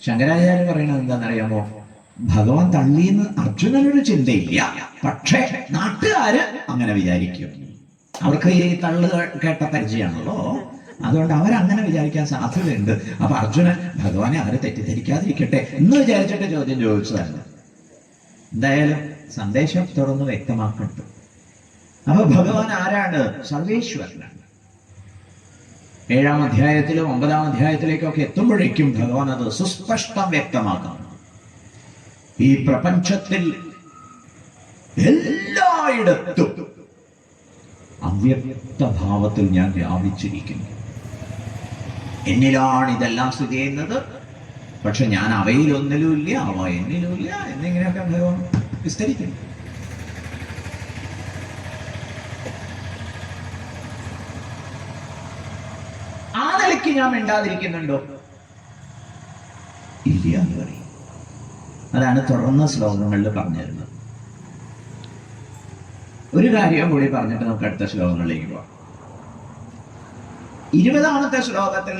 ശങ്കരാചാര്യ പറയുന്നത് എന്താണെന്നറിയാമോ? ഭഗവാൻ തള്ളിയെന്ന് അർജുനനൊരു ചിന്തയില്ല, പക്ഷേ നാട്ടുകാര് അങ്ങനെ വിചാരിക്കും. അവർക്ക് ഈ തള്ളു കേട്ട പരിചയമാണല്ലോ, അതുകൊണ്ട് അവരങ്ങനെ വിചാരിക്കാൻ സാധ്യതയുണ്ട്. അപ്പൊ അർജുനൻ ഭഗവാനെ അവരെ തെറ്റിദ്ധരിക്കാതിരിക്കട്ടെ എന്ന് വിചാരിച്ചിട്ട് ചോദ്യം ചോദിച്ചതാണ്. എന്തായാലും സന്ദേശം തുറന്ന് വ്യക്തമാക്കട്ടെ. അപ്പൊ ഭഗവാൻ ആരാണ്? സർവേശ്വരനാണ്. 7-ാം അധ്യായത്തിലും 9-ാം അധ്യായത്തിലേക്കൊക്കെ എത്തുമ്പോഴേക്കും ഭഗവാൻ അത് സുസ്പഷ്ടം വ്യക്തമാക്കുന്നു. ഈ പ്രപഞ്ചത്തിൽ എല്ലായിടത്തും അവ്യക്ത ഭാവത്തിൽ ഞാൻ വ്യാപിച്ചിരിക്കുന്നു. എന്നിലാണ് ഇതെല്ലാം സ്ഥിതി ചെയ്യുന്നത്, പക്ഷെ ഞാൻ അവയിലൊന്നിലുമില്ല, അവ എന്നിലുമില്ല എന്നിങ്ങനെയൊക്കെ ഭഗവാൻ വിസ്തരിക്കുന്നു. ആ നിലയ്ക്ക് ഞാൻ മിണ്ടാതിരിക്കുന്നുണ്ടോ? ഇല്ല എന്ന് പറയും. അതാണ് തുടർന്ന ശ്ലോകങ്ങളിൽ പറഞ്ഞു തരുന്നത്. ഒരു കാര്യം കൂടി പറഞ്ഞിട്ട് നമുക്ക് അടുത്ത ശ്ലോകങ്ങളിലേക്ക് പോവാം. 20-ാമത്തെ ശ്ലോകത്തിൽ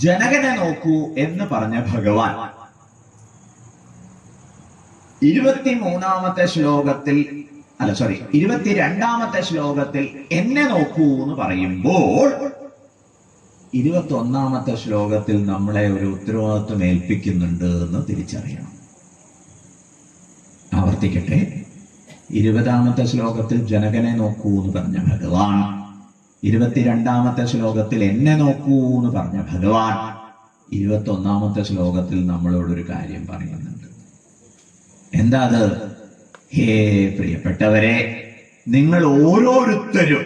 ജനകനെ നോക്കൂ എന്ന് പറഞ്ഞ ഭഗവാൻ 22-ാമത്തെ ശ്ലോകത്തിൽ 22-ാമത്തെ ശ്ലോകത്തിൽ എന്നെ നോക്കൂ എന്ന് പറയുമ്പോൾ 21-ാമത്തെ ശ്ലോകത്തിൽ നമ്മളെ ഒരു ഉത്തരവാദിത്വം ഏൽപ്പിക്കുന്നുണ്ട് എന്ന് തിരിച്ചറിയണം. ആവർത്തിക്കട്ടെ. 20-ാമത്തെ ശ്ലോകത്തിൽ ജനകനെ നോക്കൂ എന്ന് പറഞ്ഞ ഭഗവാൻ, 22-ാമത്തെ ശ്ലോകത്തിൽ എന്നെ നോക്കൂ എന്ന് പറഞ്ഞ ഭഗവാൻ, 21-ാമത്തെ ശ്ലോകത്തിൽ നമ്മളോടൊരു കാര്യം പറയുന്നുണ്ട്. എന്താ അത്? ഹേ പ്രിയപ്പെട്ടവരെ, നിങ്ങൾ ഓരോരുത്തരും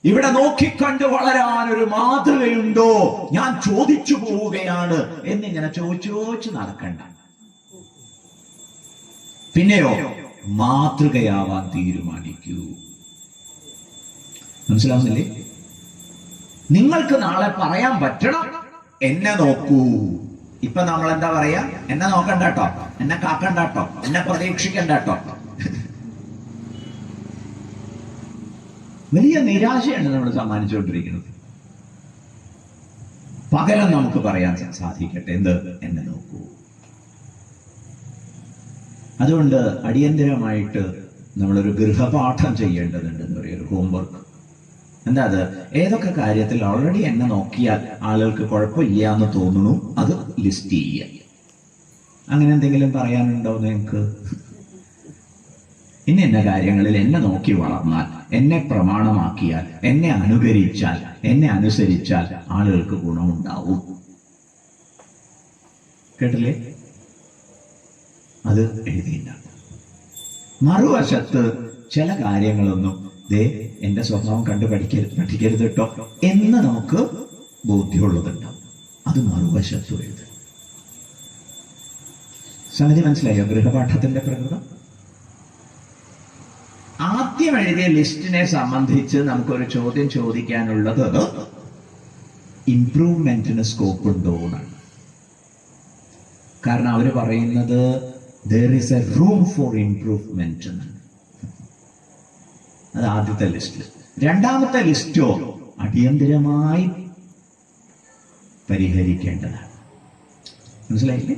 ഇവിടെ നോക്കിക്കണ്ട് വളരാൻ ഒരു മാതൃകയുണ്ടോ? ഞാൻ ചോദിച്ചു പോവുകയാണ് എന്നിങ്ങനെ ചോദിച്ചു നടക്കണ്ട. പിന്നെയോ മാതൃകയാവാൻ തീരുമാനിക്കൂ. മനസ്സിലാവുന്നില്ലേ? നിങ്ങൾക്ക് നാളെ പറയാൻ പറ്റണം, എന്നെ നോക്കൂ. ഇപ്പൊ നമ്മൾ എന്താ പറയാ? എന്നെ നോക്കണ്ട കേട്ടോ, എന്നെ കാക്കണ്ട കേട്ടോ, എന്നെ പ്രതീക്ഷിക്കണ്ട കേട്ടോ. വലിയ നിരാശയാണ് നമ്മൾ സമ്മാനിച്ചുകൊണ്ടിരിക്കുന്നത്. പകരം നമുക്ക് പറയാൻ സാധിക്കട്ടെ, എന്ത്? എന്നെ നോക്കൂ. അതുകൊണ്ട് അടിയന്തരമായിട്ട് നമ്മളൊരു ഗൃഹപാഠം ചെയ്യേണ്ടതുണ്ട് എന്ന് പറയും, ഒരു ഹോംവർക്ക്. എന്താ അത്? ഏതൊക്കെ കാര്യത്തിൽ ഓൾറെഡി എന്നെ നോക്കിയാൽ ആളുകൾക്ക് കുഴപ്പമില്ല എന്ന് തോന്നുന്നു, അത് ലിസ്റ്റ് ചെയ്യുക. അങ്ങനെ എന്തെങ്കിലും പറയാനുണ്ടോ നിങ്ങൾക്ക്? ഇന്ന എന്ന കാര്യങ്ങളിൽ എന്നെ നോക്കി വളർന്നാൽ, എന്നെ പ്രമാണമാക്കിയാൽ, എന്നെ അനുകരിച്ചാൽ, എന്നെ അനുസരിച്ചാൽ ആളുകൾക്ക് ഗുണമുണ്ടാവും. കേട്ടില്ലേ? അത് എഴുതിയില്ല. മറുവശത്ത് ചില കാര്യങ്ങളൊന്നും എന്റെ സ്വഭാവം കണ്ടു പഠിക്കരുത് കേട്ടോ എന്ന് നമുക്ക് ബോധ്യമുള്ളതുണ്ടാവും. അത് മറുവശത്ത് എഴുതും. സംഗതി മനസ്സിലായോ? ഗൃഹപാഠത്തിന്റെ പ്രകൃതം. ആദ്യം എഴുതിയ ലിസ്റ്റിനെ സംബന്ധിച്ച് നമുക്കൊരു ചോദ്യം ചോദിക്കാനുള്ളത് ഇംപ്രൂവ്മെന്റിന് സ്കോപ്പ് ഉണ്ടോ എന്നാണ്. കാരണം അവര് പറയുന്നത് there is a room for improvement എന്നാണ്. അത് ആദ്യത്തെ ലിസ്റ്റിൽ. രണ്ടാമത്തെ ലിസ്റ്റോ അടിയന്തരമായി പരിഹരിക്കേണ്ടതാണ്. മനസ്സിലായില്ലേ?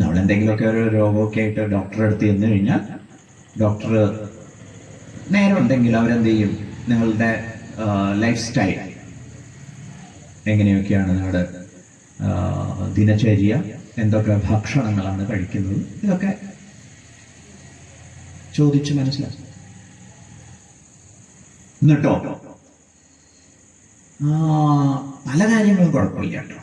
നമ്മൾ എന്തെങ്കിലുമൊക്കെ ഒരു രോഗമൊക്കെ ആയിട്ട് ഡോക്ടറെ അടുത്ത് ചെന്ന് കഴിഞ്ഞാൽ ഡോക്ടർ നേരം ഉണ്ടെങ്കിൽ അവരെന്ത് ചെയ്യും? നിങ്ങളുടെ ലൈഫ് സ്റ്റൈൽ എങ്ങനെയൊക്കെയാണ്, നിങ്ങളുടെ ദിനചര്യ, എന്തൊക്കെ ഭക്ഷണങ്ങളാണ് കഴിക്കുന്നത്, ഇതൊക്കെ ചോദിച്ച് മനസ്സിലാക്കും. എന്നിട്ടോ പല കാര്യങ്ങളും കുഴപ്പമില്ല കേട്ടോ,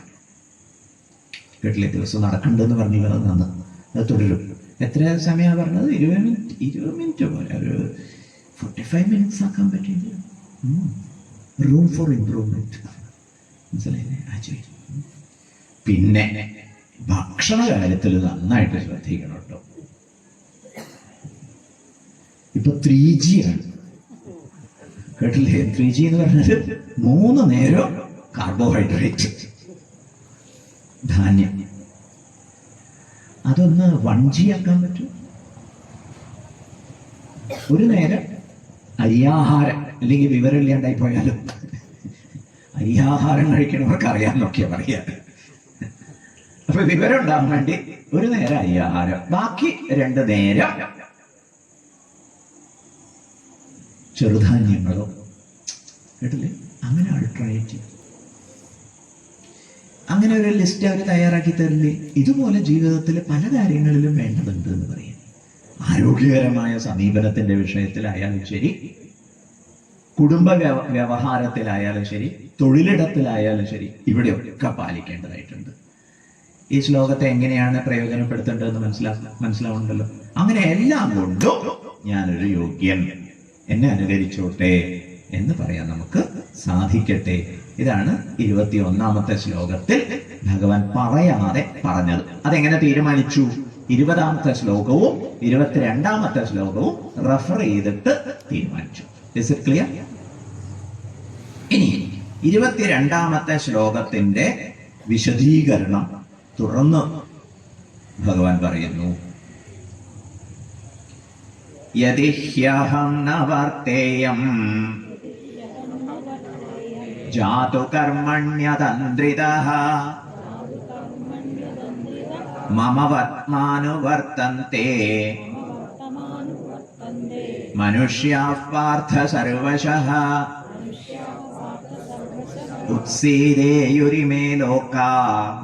വീട്ടിലെ ദിവസം നടക്കണ്ടെന്ന് പറഞ്ഞില്ല, നന്ന് അത് തുടരും. എത്ര സമയമാണ് പറഞ്ഞത്? 20 മിനിറ്റ് പോലെ, ഒരു 45 മിനിറ്റ്സ് ആക്കാൻ പറ്റില്ല. Room for improvement. മനസ്സിലായില്ലേ? പിന്നെ ഭക്ഷണ കാര്യത്തിൽ നന്നായിട്ട് ശ്രദ്ധിക്കണം കേട്ടോ. ഇപ്പൊ 3G ആണ്, കേട്ടില്ലേ? 3G എന്ന് പറഞ്ഞാൽ 3 നേരം കാർബോഹൈഡ്രേറ്റ്, ധാന്യം. അതൊന്ന് 1G ആക്കാൻ പറ്റും. ഒരു നേരം അരിയാഹാരം, അല്ലെങ്കിൽ വിവരമില്ലാണ്ടായി പോയാലും അരിയാഹാരം കഴിക്കണവർക്ക് അറിയാമെന്നൊക്കെയാ പറയാ. അപ്പൊ വിവരം ഉണ്ടാകാൻ വേണ്ടി ഒരു നേരം അരിയാഹാരം, ബാക്കി 2 നേരം ചെറുധാന്യങ്ങളോ. കേട്ടില്ലേ? അങ്ങനെ അൾട്ടർനേറ്റീവ്, അങ്ങനെ ഒരു ലിസ്റ്റ് അവർ തയ്യാറാക്കി തരില്ലേ? ഇതുപോലെ ജീവിതത്തിൽ പല കാര്യങ്ങളിലും വേണ്ടതുണ്ട് എന്ന് പറയാം. ആരോഗ്യകരമായ സമീപനത്തിന്റെ വിഷയത്തിലായാലും ശരി, കുടുംബ വ്യവഹാരത്തിലായാലും ശരി, തൊഴിലിടത്തിലായാലും ശരി, ഇവിടെയൊക്കെ പാലിക്കേണ്ടതായിട്ടുണ്ട്. ഈ ശ്ലോകത്തെ എങ്ങനെയാണ് പ്രയോജനപ്പെടുത്തേണ്ടതെന്ന് മനസ്സിലാവുന്നുണ്ടല്ലോ. അങ്ങനെ എല്ലാം കൊണ്ടും ഞാനൊരു യോഗ്യൻ, എന്നെ അനുകരിച്ചോട്ടെ എന്ന് പറയാൻ നമുക്ക് സാധിക്കട്ടെ. ഇതാണ് 21ാമത്തെ ശ്ലോകത്തിൽ ഭഗവാൻ പറയാതെ പറഞ്ഞത്. അതെങ്ങനെ തീരുമാനിച്ചു? 20ാമത്തെ ശ്ലോകവും 22ാമത്തെ ശ്ലോകവും റെഫർ ചെയ്തിട്ട് തീരുമാനിച്ചു. Is it clear? ഇനി 22ാമത്തെ ശ്ലോകത്തിന്റെ വിശദീകരണം തുടർന്ന് ഭഗവാൻ പറയുന്നു. യദി ഹ്യഹം ന വർത്തേയം ജാതു കർമ്മണ്യതന്ത്രിതഃ മമ വർത്തമാനുവർത്തന്തെ മനുഷ്യാഃ പാർത്ഥ സർവശഃ ഉത്സീദേയുരിമേ ലോകാഃ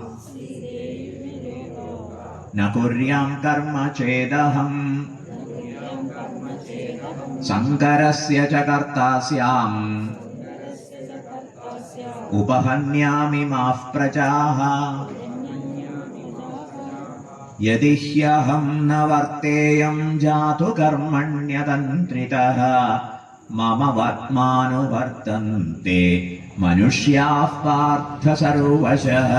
ന കുര്യാം കർമ്മ ചേദഹം സങ്കരസ്യ ച കർത്താസ്യാം ഉപഹന്യാമി മാഃ പ്രജാഃ യദി ഹ്യഹം ന വർത്തേയം ജാതു കർമ്മണ്യതന്ത്രിതഃ മമ വർത്തമാനുവർത്തന്തെ മനുഷ്യാഃ പാർത്ഥ സർവശഃ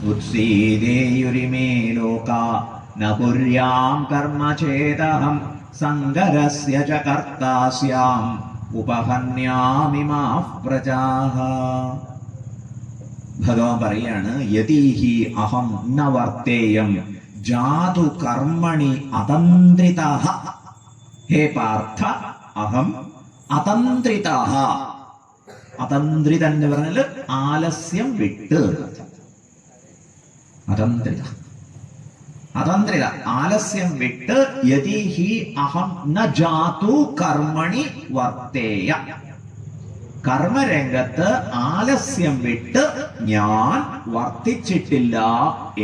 ഉത്സീദേയുരിമേ ലോകാഃ ന കുര്യാം കർമ്മ ചേദഹം സങ്കരസ്യ ച കർത്താസ്യാം ഉപഹന്യാമി മാഃ പ്രജാഃ. ഭഗവാൻ പറയാണ്, യദീഹി അഹം ന വർത്തേയം ജാതു കർമ്മണി അതന്ത്രിതഃ. ഹേ പാർത്ഥ, അഹം അതന്ത്രിതഃ. അതന്ത്രിതൻ എന്ന് പറഞ്ഞാൽ ആലസ്യം വിട്ട്. അതന്ത്രിത, അതന്ത്രിത, ആലസ്യം വിട്ട്. യദീഹി അഹം ന ജാതു കർമ്മണി വർത്തേയ. കർമ്മരംഗത്ത് ആലസ്യം വിട്ട് ഞാൻ വർത്തിച്ചിട്ടില്ല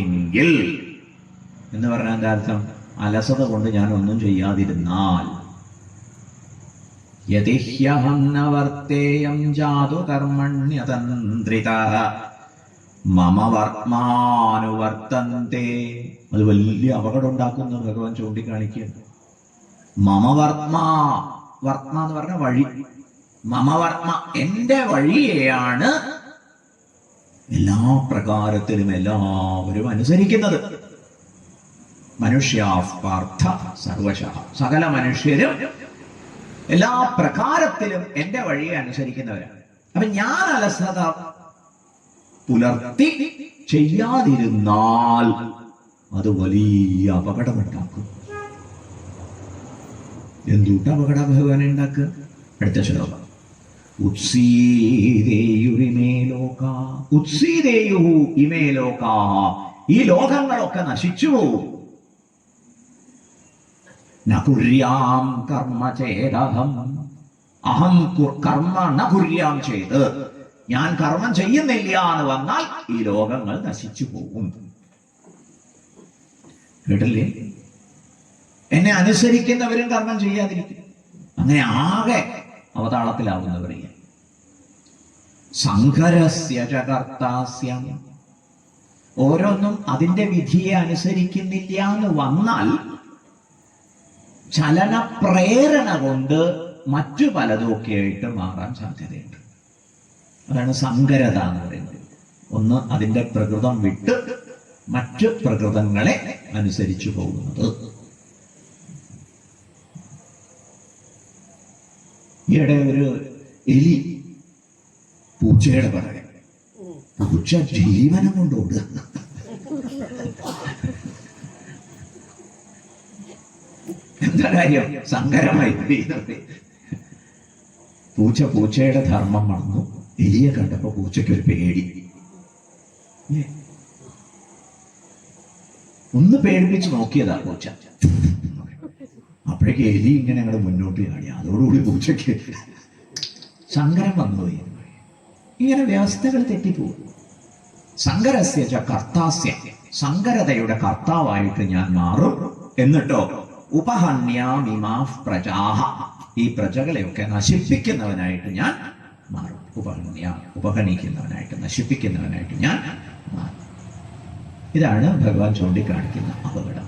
എങ്കിൽ എന്ന് പറഞ്ഞാൽ എന്താ അർത്ഥം? അലസത കൊണ്ട് ഞാൻ ഒന്നും ചെയ്യാതിരുന്നാൽ. യദി ഹ്യഹം ന വർത്തേയം ജാതു കർമ്മണ്യതന്ത്രിതഃ മമ വർത്തമാനുവർത്തന്തെ. അത് വലിയ അപകടം ഉണ്ടാക്കുന്നു ഭഗവാൻ ചൂണ്ടിക്കാണിക്കുകയാണ്. മമ വർത്തമാ, വർത്തമ എന്ന് പറഞ്ഞ വഴി. മമ വർത്തമ, എന്റെ വഴിയെയാണ് എല്ലാ പ്രകാരത്തിലും എല്ലാവരും അനുസരിക്കുന്നത്. മനുഷ്യാഃ പാർത്ഥ സർവശഃ, സകല മനുഷ്യരും എല്ലാ പ്രകാരത്തിലും എന്റെ വഴിയെ അനുസരിക്കുന്നവരാണ്. അപ്പൊ ഞാൻ അലസത പുലർത്തി ചെയ്യാതിരുന്നാൽ അത് വലിയ അപകടമുണ്ടാക്കും. എന്തുട്ട് അപകട ഭഗവാൻ ഉണ്ടാക്കുക? അടുത്ത ശ്ലോകം. ഉത്സീദേയുരിമേ ലോകാ, ഉത്സീദേയുഹു ഇമേ ലോകാ. ഈ ലോകങ്ങളൊക്കെ നശിച്ചു പോകും. ന കുര്യാം കർമ്മ ചേദഹം, അഹം കർമ്മ ന കുര്യാം ചെയ്ത്, ഞാൻ കർമ്മം ചെയ്യുന്നില്ല എന്ന് വന്നാൽ ഈ ലോകങ്ങൾ നശിച്ചു പോകും. കേട്ടില്ലേ? എന്നെ അനുസരിക്കുന്നവരും കർമ്മം ചെയ്യാതിരിക്കും. അങ്ങനെ ആകെ അവതാളത്തിലാവുന്നവരെ. സങ്കരസ്യ ച കർത്താസ്യം, ഓരോന്നും അതിന്റെ വിധിയെ അനുസരിക്കുന്നില്ല എന്ന് വന്നാൽ ചലന പ്രേരണ കൊണ്ട് മറ്റു പലതുമൊക്കെ ആയിട്ട് മാറാൻ സാധ്യതയുണ്ട്. അതാണ് സങ്കരത എന്ന് പറയുന്നത്. ഒന്ന് അതിന്റെ പ്രകൃതം വിട്ട് മറ്റു പ്രകൃതങ്ങളെ അനുസരിച്ചു പോകുന്നത്. ഈയിടെ ഒരു എലി പൂച്ചയുടെ പറയാം, പൂച്ച ജീവനം കൊണ്ട് ഓടുക. എന്താ കാര്യം? സങ്കരമായി. പൂച്ചയുടെ ധർമ്മം മറന്നു, എലിയെ കണ്ടപ്പോ പൂച്ചയ്ക്ക് ഒരു പേടി. ഒന്ന് പേടിപ്പിച്ച് നോക്കിയതാ പൂച്ച. അപ്പോഴേക്ക് എലി ഇങ്ങനെ അങ്ങോട്ട് മുന്നോട്ട് ചാടി. അതോടുകൂടി പൂച്ചയ്ക്ക് സങ്കരം വന്നുപോയി. ഇങ്ങനെ വ്യവസ്ഥകൾ തെറ്റിപ്പോകും. സങ്കരസ്യ ച കർത്താസ്യ, സങ്കരതയുടെ കർത്താവായിട്ട് ഞാൻ മാറും. എന്നിട്ടോ ഉപഹന്യാമിമാ പ്രജാഹ, ഈ പ്രജകളെയൊക്കെ നശിപ്പിക്കുന്നവനായിട്ട് ഞാൻ മാറും. ഉപഹനിക്കുന്നവനായിട്ട്, നശിപ്പിക്കുന്നവനായിട്ട് ഞാൻ മാറും. ഇതാണ് ഭഗവാൻ ചൂണ്ടിക്കാണിക്കുന്ന അപകടം.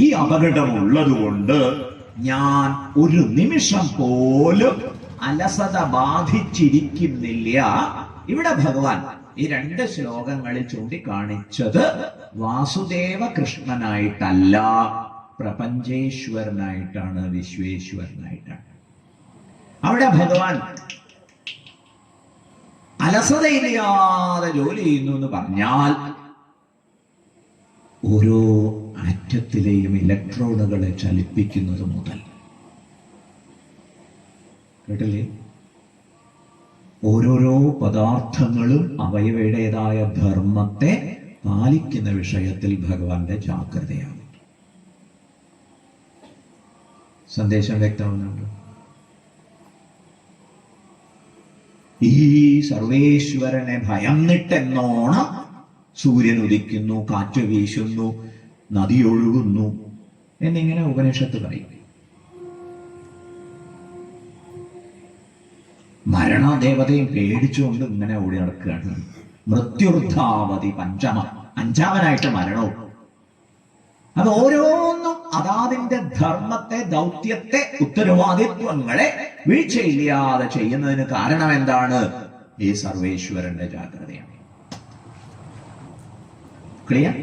ഈ അപകടം ഉള്ളതുകൊണ്ട് ഞാൻ ഒരു നിമിഷം പോലും അലസത ബാധിച്ചിരിക്കുന്നില്ല. ഇവിടെ ഭഗവാൻ ഈ 2 ശ്ലോകങ്ങളിൽ ചൂണ്ടിക്കാണിച്ചത് വാസുദേവ കൃഷ്ണനായിട്ടല്ല, പ്രപഞ്ചേശ്വരനായിട്ടാണ്, വിശ്വേശ്വരനായിട്ടാണ്. അവിടെ ഭഗവാൻ അലസതയില്ലാതെ ജോലി ചെയ്യുന്നു എന്ന് പറഞ്ഞാൽ ഓരോ ആറ്റത്തിലെയും ഇലക്ട്രോണുകളെ ചലിപ്പിക്കുന്നത് മുതൽ, കേട്ടില്ലേ, ഓരോരോ പദാർത്ഥങ്ങളും അവയവയുടേതായ ധർമ്മത്തെ പാലിക്കുന്ന വിഷയത്തിൽ ഭഗവാന്റെ ജാഗ്രതയാണ്. സന്ദേശം വ്യക്തമാകുന്നുണ്ട്. ഈ സർവേശ്വരനെ ഭയന്നിട്ടെന്നോണം സൂര്യൻ ഉദിക്കുന്നു, കാറ്റ് വീശുന്നു, നദി ഒഴുകുന്നു എന്നിങ്ങനെ ഉപനിഷത്ത് പറയും. മരണദേവതയും പേടിച്ചുകൊണ്ട് ഇങ്ങനെ ഓടി നടക്കുകയാണ്. മൃത്യുർധാവതി പഞ്ചമ, 5ാമനായിട്ട് മരണവും. അത് ഓരോന്നും അതാതിന്റെ ധർമ്മത്തെ, ദൗത്യത്തെ, ഉത്തരവാദിത്വങ്ങളെ വീഴ്ചയില്ലാതെ ചെയ്യുന്നതിന് കാരണം എന്താണ്? ഈ സർവേശ്വരന്റെ ജാഗ്രതയാണ്. ക്ലിയർ?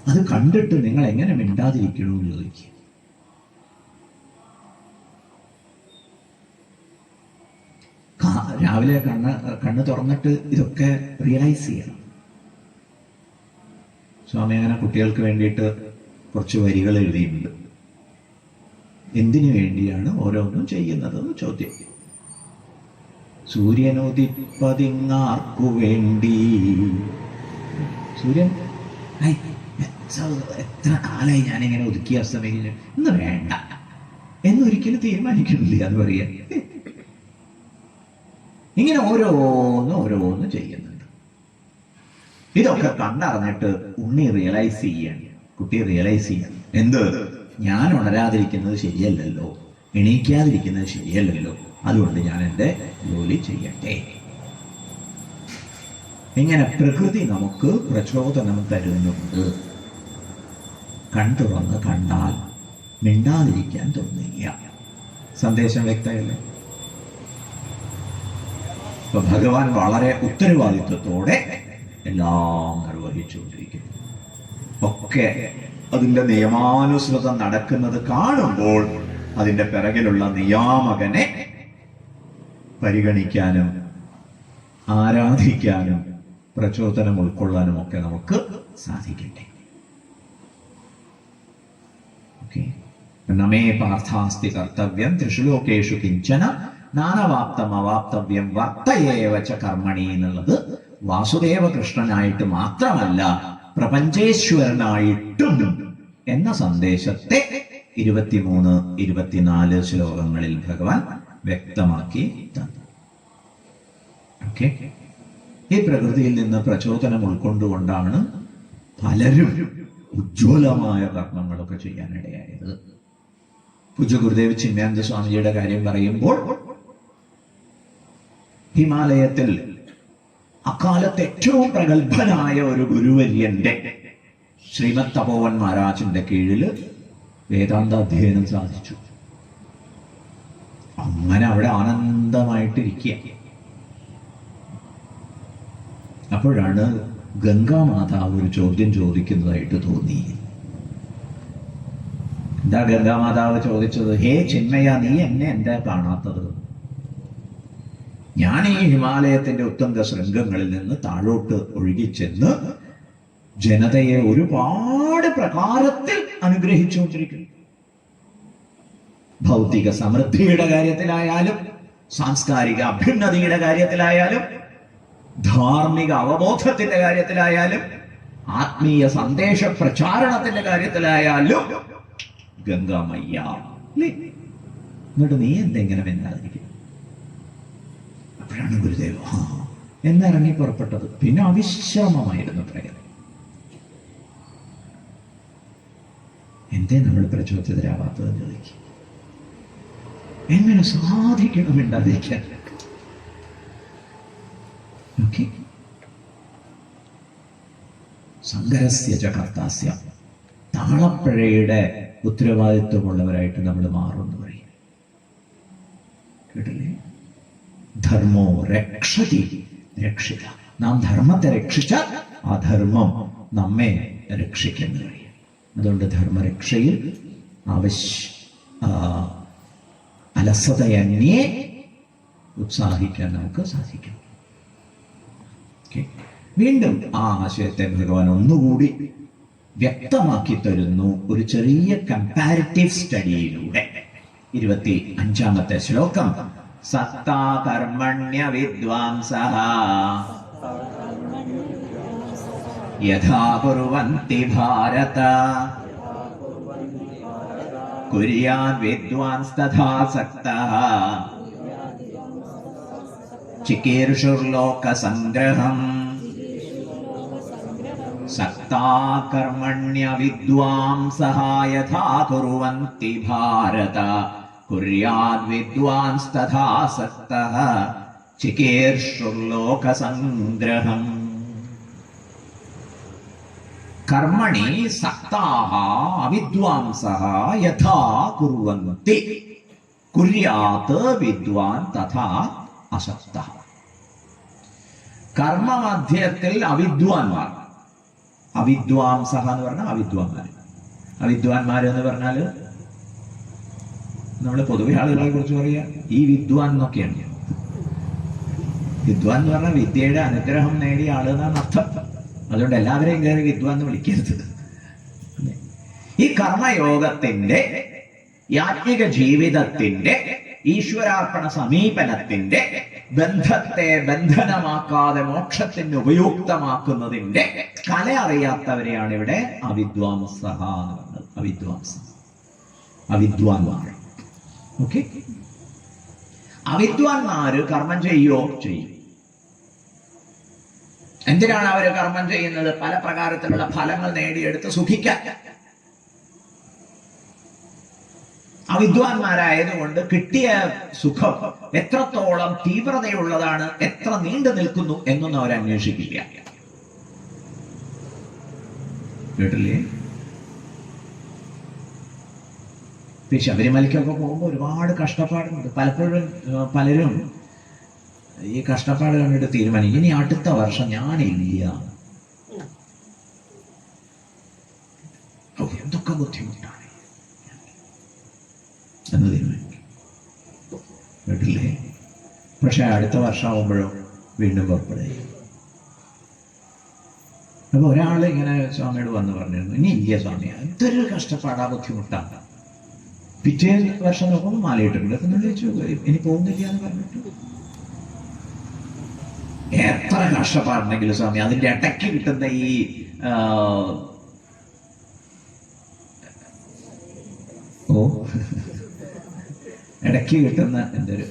അത് കണ്ടിട്ട് നിങ്ങൾ എങ്ങനെ മിണ്ടാതിരിക്കണമെന്ന് ചോദിക്കുക. രാവിലെ കണ്ണ് തുറന്നിട്ട് ഇതൊക്കെ റിയലൈസ് ചെയ്യണം. സ്വാമി അങ്ങനെ കുട്ടികൾക്ക് വേണ്ടിയിട്ട് കുറച്ച് വരികൾ എഴുതിയിട്ടുണ്ട്. എന്തിനു വേണ്ടിയാണ് ഓരോന്നും ചെയ്യുന്നതെന്ന് ചോദ്യം. സൂര്യനുദിപ്പതിങ്ങാർക്കു വേണ്ടി. സൂര്യൻ എത്ര കാലമായി ഞാനിങ്ങനെ ഒതുക്കി അസ്തമിക്കുന്നു, ഇന്ന് വേണ്ട എന്നൊരിക്കലും തീരുമാനിക്കുന്നില്ല. അത് പറയാൻ ഇങ്ങനെ ഓരോന്ന് ചെയ്യുന്നുണ്ട്. ഇതൊക്കെ കണ്ടറിഞ്ഞിട്ട് ഉണ്ണി റിയലൈസ് ചെയ്യാണ്, കുട്ടി റിയലൈസ് ചെയ്യണം. എന്ത്? ഞാൻ ഉണരാതിരിക്കുന്നത് ശരിയല്ലല്ലോ, എണീക്കാതിരിക്കുന്നത് ശരിയല്ലല്ലോ, അതുകൊണ്ട് ഞാൻ എൻ്റെ ജോലി ചെയ്യട്ടെ. ഇങ്ങനെ പ്രകൃതി നമുക്ക് പ്രചോദനം തരുന്നുണ്ട്. കണ്ടുറന്ന് കണ്ടാൽ മിണ്ടാതിരിക്കാൻ തോന്നില്ല. സന്ദേശം വ്യക്തമല്ലേ? അപ്പൊ ഭഗവാൻ വളരെ ഉത്തരവാദിത്വത്തോടെ എല്ലാം നിർവഹിച്ചുകൊണ്ടിരിക്കുന്നു. ഒക്കെ അതിന്റെ നിയമാനുസൃതം നടക്കുന്നത് കാണുമ്പോൾ അതിന്റെ പിറകിലുള്ള നിയാമകനെ പരിഗണിക്കാനും ആരാധിക്കാനും പ്രചോദനം ഉൾക്കൊള്ളാനും ഒക്കെ നമുക്ക് സാധിക്കട്ടെ. നമേ പാർത്ഥാസ്തി കർത്തവ്യം ത്രിഷു ലോകേഷു കിഞ്ചന നാനവാപ്തം അവാപ്തവ്യം വർത്തയേവ ച കർമ്മണി എന്നുള്ളത് വാസുദേവ കൃഷ്ണനായിട്ട് മാത്രമല്ല പ്രപഞ്ചേശ്വരനായിട്ടും എന്ന സന്ദേശത്തെ 23, 24 ശ്ലോകങ്ങളിൽ ഭഗവാൻ വ്യക്തമാക്കി തന്നു. ഓക്കെ, ഈ പ്രകൃതിയിൽ നിന്ന് പ്രചോദനം ഉൾക്കൊണ്ടുകൊണ്ടാണ് പലരും ഉജ്ജ്വലമായ കർമ്മങ്ങളൊക്കെ ചെയ്യാനിടയായത്. പൂജ്യ ഗുരുദേവ് ചിന്മയാനന്ദ സ്വാമിജിയുടെ കാര്യം പറയുമ്പോൾ ഹിമാലയത്തിൽ അക്കാലത്ത് ഏറ്റവും പ്രഗത്ഭനായ ഒരു ഗുരുവര്യന്റെ ശ്രീമദ് തപോവൻ മഹാരാജിന്റെ കീഴിൽ വേദാന്ത അധ്യയനം സാധിച്ചു. അങ്ങനെ അവിടെ ആനന്ദമായിട്ടിരിക്കുക. അപ്പോഴാണ് ഗംഗാമാതാവ് ഒരു ചോദ്യം ചോദിക്കുന്നതായിട്ട് തോന്നി. എന്താ ഗംഗാമാതാവ് ചോദിച്ചത്? ഹേ ചിന്മയ, നീ എന്നെ എന്താ കാണാത്തത്? ഞാൻ ഈ ഹിമാലയത്തിന്റെ ഉത്തംഗ ശൃംഗങ്ങളിൽ നിന്ന് താഴോട്ട് ഒഴുകിച്ചെന്ന് ജനതയെ ഒരുപാട് പ്രകാരത്തിൽ അനുഗ്രഹിച്ചുകൊണ്ടിരിക്കുന്നു. ഭൗതിക സമൃദ്ധിയുടെ കാര്യത്തിലായാലും സാംസ്കാരിക അഭ്യുന്നതിയുടെ കാര്യത്തിലായാലും ധാർമ്മിക അവബോധത്തിന്റെ കാര്യത്തിലായാലും ആത്മീയ സന്ദേശ പ്രചാരണത്തിന്റെ കാര്യത്തിലായാലും ഗംഗാമയ്യ. എന്നിട്ട് നീ എന്തെങ്ങനെ എന്നാതിരിക്കും? അപ്പോഴാണ് ഗുരുദേവ എന്നിറങ്ങി പുറപ്പെട്ടത്. പിന്നെ അവിശ്രമമായിരുന്നു പ്രയത്നം. എന്തേ നമ്മൾ പ്രചോദിതരാവാത്തതെന്ന് ചോദിക്കും. എങ്ങനെ സാധിക്കണം മിണ്ടാതിരിക്കാൻ? ഓക്കെ, സങ്കരസ്യ ച കർത്താസ്യ, താളപ്പഴയുടെ ഉത്തരവാദിത്വമുള്ളവരായിട്ട് നമ്മൾ മാറുന്നു പറയും. കേട്ടില്ലേ? ധർമ്മോ രക്ഷതി രക്ഷിത. നാം ധർമ്മത്തെ രക്ഷിച്ചാൽ ആ ധർമ്മം നമ്മെ രക്ഷിക്കുന്നു പറയും. അതുകൊണ്ട് ധർമ്മരക്ഷയിൽ അലസതയന്യേ ഉത്സാഹിക്കാൻ നമുക്ക് സാധിക്കും. വീണ്ടും ആ ആശയത്തെ ഭഗവാൻ ഒന്നുകൂടി വ്യക്തമാക്കി തരുന്നു ഒരു ചെറിയ കമ്പാരിറ്റീവ് സ്റ്റഡിയിലൂടെ. 25-ാമത്തെ ശ്ലോകം. സത്താ കർമ്മണ്യ വിദ്വാംസഃ യഥാ കുർവന്തി ഭാരത കുര്യാത് വിദ്വാൻസ്തഥാ സക്തഃ ചികീർഷുർലോക സംഗ്രഹം. സക്താ കർമ്മണ്യ വിദ്വാംസഃ യഥാ കുർവന്തി ഭാരത കുര്യാത് വിദ്വാൻസ്തഥാ സക്തഃ ചികീർഷുർലോക സംഗ്രഹം. കർമ്മണി സക്താഃ അവിദ്വാംസഃ യഥാ കുർവന്തി കുര്യാത് വിദ്വാൻ തഥാ അസക്തഃ. കർമ്മമധ്യത്തിൽ അവിദ്വാൻമാർ, അവിദ്വാംസഃ എന്ന് പറഞ്ഞാൽ അവിദ്വാൻമാർ. അവിദ്വാൻമാർ എന്ന് പറഞ്ഞാൽ നമ്മൾ പൊതുവെ ആളുകളെ കുറിച്ച് പറയാ ഈ വിദ്വാൻ എന്നൊക്കെയാണ്. വിദ്വാൻ എന്ന് പറഞ്ഞാൽ വിദ്യയുടെ അനുഗ്രഹം നേടിയ ആളെന്നാണ് അർത്ഥം. അതുകൊണ്ട് എല്ലാവരെയും കയറി വിദ്വാൻ എന്ന് വിളിക്കരുത്. ഈ കർമ്മയോഗത്തിന്റെ, ആത്മിക ജീവിതത്തിന്റെ, ഈശ്വരാർപ്പണ സമീപനത്തിന്റെ, ബന്ധത്തെ ബന്ധനമാക്കാതെ മോക്ഷത്തിന് ഉപയുക്തമാക്കുന്നതിന്റെ കല അറിയാത്തവരെയാണ് ഇവിടെ അവിദ്വാംസഃ എന്ന് പറഞ്ഞത്. അവിദ്വാൻമാർ. ഓക്കെ, അവിദ്വാൻമാര് കർമ്മം ചെയ്യോ? ചെയ്യും. എന്തിനാണ് അവര് കർമ്മം ചെയ്യുന്നത്? പല പ്രകാരത്തിലുള്ള ഫലങ്ങൾ നേടിയെടുത്ത് സുഖിക്കാൻ. അവിദ്വാൻമാരായതുകൊണ്ട് കിട്ടിയ സുഖം എത്രത്തോളം തീവ്രതയുള്ളതാണ്, എത്ര നീണ്ടു നിൽക്കുന്നു എന്നൊന്നും അവർ അന്വേഷിക്കില്ല. കേട്ടില്ലേ? ശബരിമലയ്ക്കൊക്കെ പോകുമ്പോൾ ഒരുപാട് കഷ്ടപ്പാടുണ്ട്. പലരും ഈ കഷ്ടപ്പാട് കണ്ടിട്ട് തീരുമാനിക്കും ഇനി അടുത്ത വർഷം ഞാനില്ല. എന്തൊക്കെ ബുദ്ധിമുട്ടാണ് എന്ന് തീരുമാനിക്കും. കേട്ടില്ലേ? പക്ഷെ അടുത്ത വർഷം ആവുമ്പോഴോ വീണ്ടും പുറപ്പെടുക. അപ്പൊ ഒരാൾ ഇങ്ങനെ സ്വാമിയോട് വന്ന് പറഞ്ഞിരുന്നു, ഇനി ഇല്ല സ്വാമി, എന്തൊരു കഷ്ടപ്പാടാ, ബുദ്ധിമുട്ടാണ്. പിറ്റേ വർഷം നോക്കുമ്പോൾ മാലയിട്ടുണ്ട്. അപ്പൊ നമ്മൾ ചോദിച്ചു ഇനി പോകുന്നില്ല എന്ന് പറഞ്ഞിട്ട്. എത്ര കഷ്ടപ്പാടുണ്ടെങ്കിലും സ്വാമി അതിന്റെ ഇടയ്ക്ക് കിട്ടുന്ന ഈ ഇടയ്ക്ക് കിട്ടുന്ന എന്തൊരു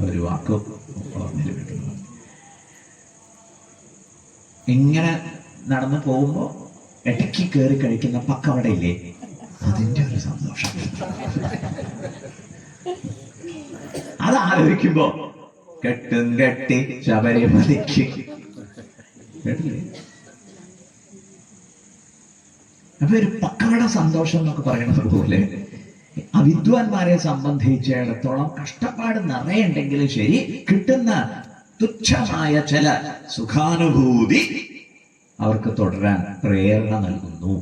ഒരു വാക്ക് ഓർമ്മയിൽ കിട്ടുന്നു. ഇങ്ങനെ നടന്നു പോകുമ്പോ ഇടയ്ക്ക് കയറി കഴിക്കുന്ന പക്കവടയില്ലേ, അതിന്റെ ഒരു സന്തോഷം. അതാലോചിക്കുമ്പോ കെട്ടും കെട്ടി ശബരിമലയ്ക്ക്. കേട്ടില്ലേ? അപ്പൊ ഒരു പക്കവട സന്തോഷം എന്നൊക്കെ പറയുന്നത് പോലെ അവിദ്വാൻമാരെ സംബന്ധിച്ചിടത്തോളം കഷ്ടപ്പാട് നിറയുണ്ടെങ്കിലും ശരി, കിട്ടുന്ന തുച്ഛമായ ചില സുഖാനുഭൂതി അവർക്ക് തുടരാൻ പ്രേരണ നൽകുന്നു.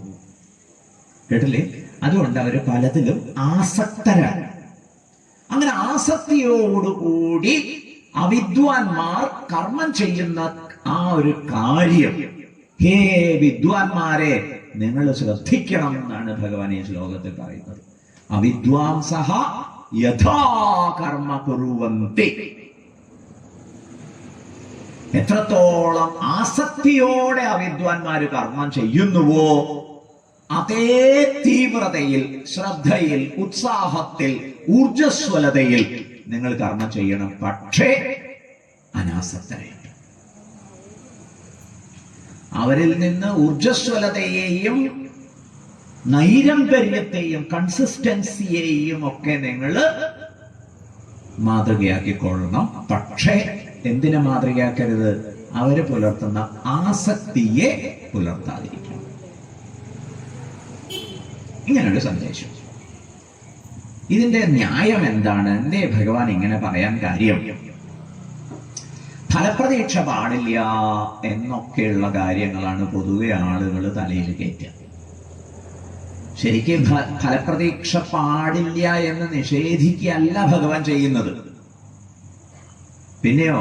കേട്ടില്ലേ? അതുകൊണ്ട് അവര് പലതിലും ആസക്തരാണ്. അങ്ങനെ ആസക്തിയോടുകൂടി അവിദ്വാൻമാർ കർമ്മം ചെയ്യുന്ന ആ ഒരു കാര്യം, ഹേ വിദ്വാൻമാരെ നിങ്ങൾ ശ്രദ്ധിക്കണം എന്നാണ് ഭഗവാൻ ഈ ശ്ലോകത്തിൽ പറയുന്നത്. അവിദ്വാംസഃ യഥാ കർമ്മ കുർവന്തി. എത്രത്തോളം ആസക്തിയോടെ അവിദ്വാൻമാര് കർമ്മം ചെയ്യുന്നുവോ അതേ തീവ്രതയിൽ, ശ്രദ്ധയിൽ, ഉത്സാഹത്തിൽ, ഊർജസ്വലതയിൽ നിങ്ങൾ കർമ്മം ചെയ്യണം. പക്ഷേ അനാസക്തരായിട്ട് അവരിൽ നിന്ന് ഊർജസ്വലതയെയും നൈരന്തര്യത്തെയും കൺസിസ്റ്റൻസിയെയും ഒക്കെ നിങ്ങൾ മാതൃകയാക്കിക്കൊള്ളണം. പക്ഷേ എന്തിനെ മാതൃകയാക്കരുത്? അവര് പുലർത്തുന്ന ആസക്തിയെ പുലർത്താതിരിക്കണം. ഇങ്ങനൊരു സന്ദേശം. ഇതിന്റെ ന്യായം എന്താണ്? എന്തേ ഭഗവാൻ ഇങ്ങനെ പറയാൻ കാര്യം? ഫലപ്രതീക്ഷ പാടില്ല എന്നൊക്കെയുള്ള കാര്യങ്ങളാണ് പൊതുവെ ആളുകൾ തലയിൽ കയറ്റുക. ശരിക്കും ഫലപ്രതീക്ഷ പാടില്ല എന്ന് നിഷേധിക്കുകയല്ല ഭഗവാൻ ചെയ്യുന്നത്. പിന്നെയോ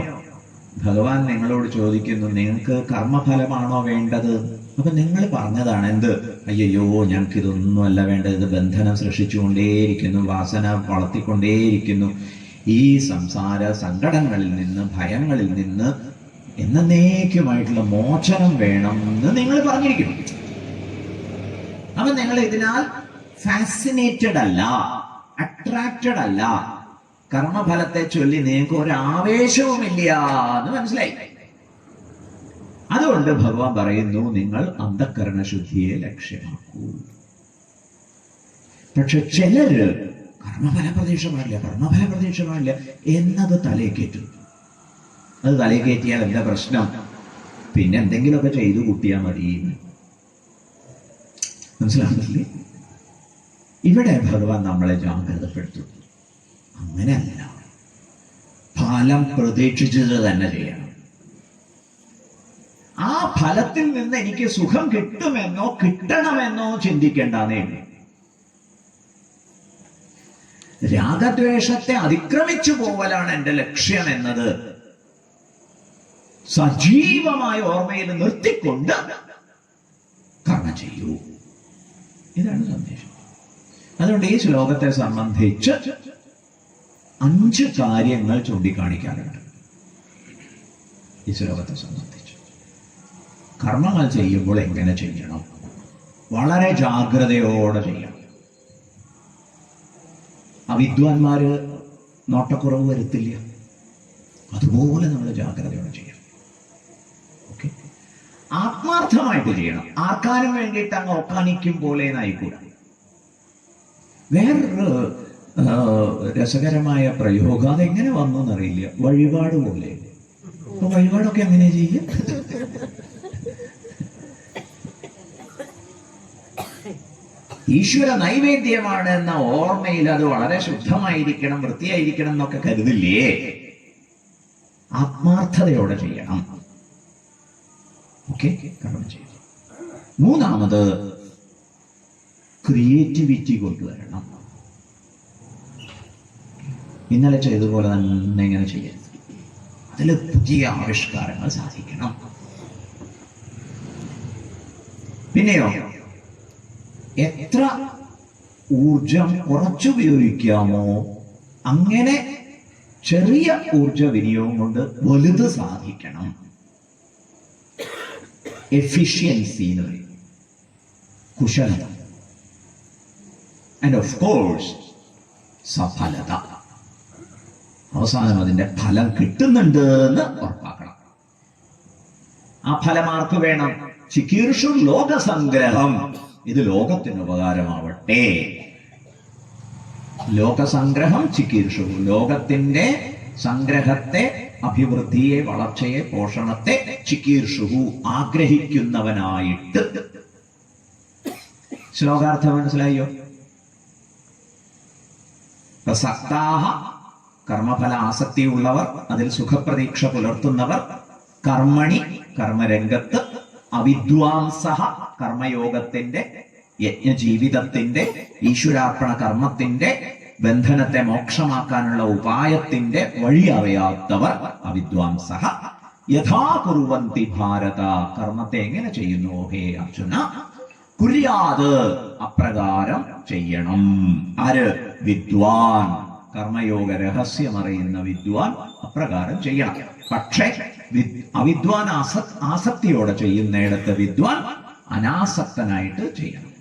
ഭഗവാൻ നിങ്ങളോട് ചോദിക്കുന്നു, നിങ്ങൾക്ക് കർമ്മഫലമാണോ വേണ്ടത്? അപ്പൊ നിങ്ങൾ പറഞ്ഞതാണ് എന്ത്? അയ്യോ, ഞങ്ങൾക്ക് ഇതൊന്നുമല്ല വേണ്ടത്, ഇത് ബന്ധനം സൃഷ്ടിച്ചുകൊണ്ടേയിരിക്കുന്നു, വാസന വളർത്തിക്കൊണ്ടേയിരിക്കുന്നു, ഈ സംസാര സങ്കടങ്ങളിൽ നിന്ന്, ഭയങ്ങളിൽ നിന്ന് എന്നേക്കുമായിട്ടുള്ള മോചനം വേണം എന്ന് നിങ്ങൾ പറഞ്ഞിരിക്കുന്നു. അപ്പൊ നിങ്ങൾ ഇതിനാൽ ഫാസിനേറ്റഡ് അല്ല, അട്രാക്റ്റഡ് അല്ല, കർമ്മഫലത്തെ ചൊല്ലി നിങ്ങൾക്ക് ഒരു ആവേശവുമില്ല എന്ന് മനസ്സിലായി. അതുകൊണ്ട് ഭഗവാൻ പറയുന്നു, നിങ്ങൾ അന്ധക്കരണ ശുദ്ധിയെ ലക്ഷ്യമാക്കൂ. പക്ഷെ ചിലര് കർമ്മഫല പ്രതീക്ഷ പാടില്ല എന്നത് തലയിൽ കയറ്റും. അത് തലയിൽ കയറ്റിയാൽ എന്താ പ്രശ്നം? പിന്നെ എന്തെങ്കിലുമൊക്കെ ചെയ്തു കൂട്ടിയാൽ മതി. മനസ്സിലാകുന്നില്ലേ? ഇവിടെ ഭഗവാൻ നമ്മളെ ജാഗ്രതപ്പെടുത്തുന്നു. അങ്ങനെയല്ല, ഫലം പ്രതീക്ഷിച്ചത് തന്നെ ചെയ്യണം. ആ ഫലത്തിൽ നിന്ന് എനിക്ക് സുഖം കിട്ടുമെന്നോ കിട്ടണമെന്നോ ചിന്തിക്കേണ്ടതേ. രാഗദ്വേഷത്തെ അതിക്രമിച്ചു പോവലാണ് എന്റെ ലക്ഷ്യം എന്നത് സജീവമായ ഓർമ്മയിൽ നിർത്തിക്കൊണ്ട് കർമ്മം ചെയ്യൂ. ഇതാണ് സന്ദേശം. അതുകൊണ്ട് ഈ ശ്ലോകത്തെ സംബന്ധിച്ച് 5 കാര്യങ്ങൾ ചൂണ്ടിക്കാണിക്കാറുണ്ട്. ഈ ശ്ലോകത്തെ സംബന്ധിച്ച് കർമ്മങ്ങൾ ചെയ്യുമ്പോൾ എങ്ങനെ ചെയ്യണം? വളരെ ജാഗ്രതയോടെ ചെയ്യണം. അവിദ്വാൻമാര് നോട്ടക്കുറവ് വരുത്തില്ല, അതുപോലെ നമ്മൾ ജാഗ്രതയോടെ ചെയ്യണം. ഓക്കെ, ആത്മാർത്ഥമായിട്ട് ചെയ്യണം. ആർക്കാനും വേണ്ടിയിട്ട് അങ്ങ് ഒക്കാനിക്കും പോലെ എന്നായിക്കൂടാ. വേറൊരു രസകരമായ പ്രയോഗം, അതെങ്ങനെ വന്നു എന്നറിയില്ല, വഴിപാട് പോലെ. അപ്പൊ വഴിപാടൊക്കെ എങ്ങനെ ചെയ്യും? ഈശ്വര നൈവേദ്യമാണ് എന്ന ഓർമ്മയിൽ അത് വളരെ ശുദ്ധമായിരിക്കണം, വൃത്തിയായിരിക്കണം എന്നൊക്കെ കരുതില്ലേ? ആത്മാർത്ഥതയോടെ ചെയ്യണം. ഓക്കെ, കർമ്മം ചെയ്യണം. 3ാമത് ക്രിയേറ്റിവിറ്റി കൊണ്ടുവരണം. ഇന്നലെ ചെയ്തതുപോലെ തന്നെ ഇങ്ങനെ ചെയ്യരുത്, അതിൽ പുതിയ ആവിഷ്കാരങ്ങൾ സാധിക്കണം. പിന്നെയോ എത്ര ഊർജം കുറച്ചുപയോഗിക്കാമോ അങ്ങനെ ചെറിയ ഊർജ വിനിയോഗം കൊണ്ട് വലുത് സാധിക്കണം. എഫിഷ്യൻസി എന്ന് പറയും, കുശലത. ആൻഡ് ഓഫ് കോഴ്സ് സഫലത. അവസാനം അതിന്റെ ഫലം കിട്ടുന്നുണ്ട് എന്ന് ഉറപ്പാക്കണം. ആ ഫലം ആർക്ക് വേണം? ചികീർഷു ലോകസംഗ്രഹം. ഇത് ലോകത്തിന് ഉപകാരമാവട്ടെ. ലോകസംഗ്രഹം ചികീർഷു, ലോകത്തിന്റെ സംഗ്രഹത്തെ, അഭിവൃദ്ധിയെ, വളർച്ചയെ, പോഷണത്തെ ചികീർഷു, ആഗ്രഹിക്കുന്നവനായിട്ട്. ശ്ലോകാർത്ഥം മനസ്സിലായോ? പ്രസക്താഹ, കർമ്മഫല ആസക്തിയുള്ളവർ, അതിൽ സുഖപ്രതീക്ഷ പുലർത്തുന്നവർ, കർമ്മണി, കർമ്മരംഗത്ത്, അവിദ്വാംസഃ, കർമ്മയോഗത്തിന്റെ, യജ്ഞജീവിതത്തിന്റെ, ഈശ്വരാർപ്പണ കർമ്മത്തിന്റെ, ബന്ധനത്തെ മോക്ഷമാക്കാനുള്ള ഉപായത്തിന്റെ വഴി അറിയാത്തവർ അവിദ്വാംസഃ. യഥാ കുർവന്തി ഭാരത, കർമ്മത്തെ എങ്ങനെ ചെയ്യുന്നു ഹേ അർജുന? കുര്യാത് അപ്രകാരം ചെയ്യണം. ആര്? വിദ്വാൻ. കർമ്മയോഗ രഹസ്യം അറിയുന്ന വിദ്വാൻ അപ്രകാരം ചെയ്യണം. പക്ഷേ അവിദ്വാൻ ആസക്തിയോടെ ചെയ്യുന്നിടത്ത് വിദ്വാൻ അനാസക്തനായിട്ട് ചെയ്യണം.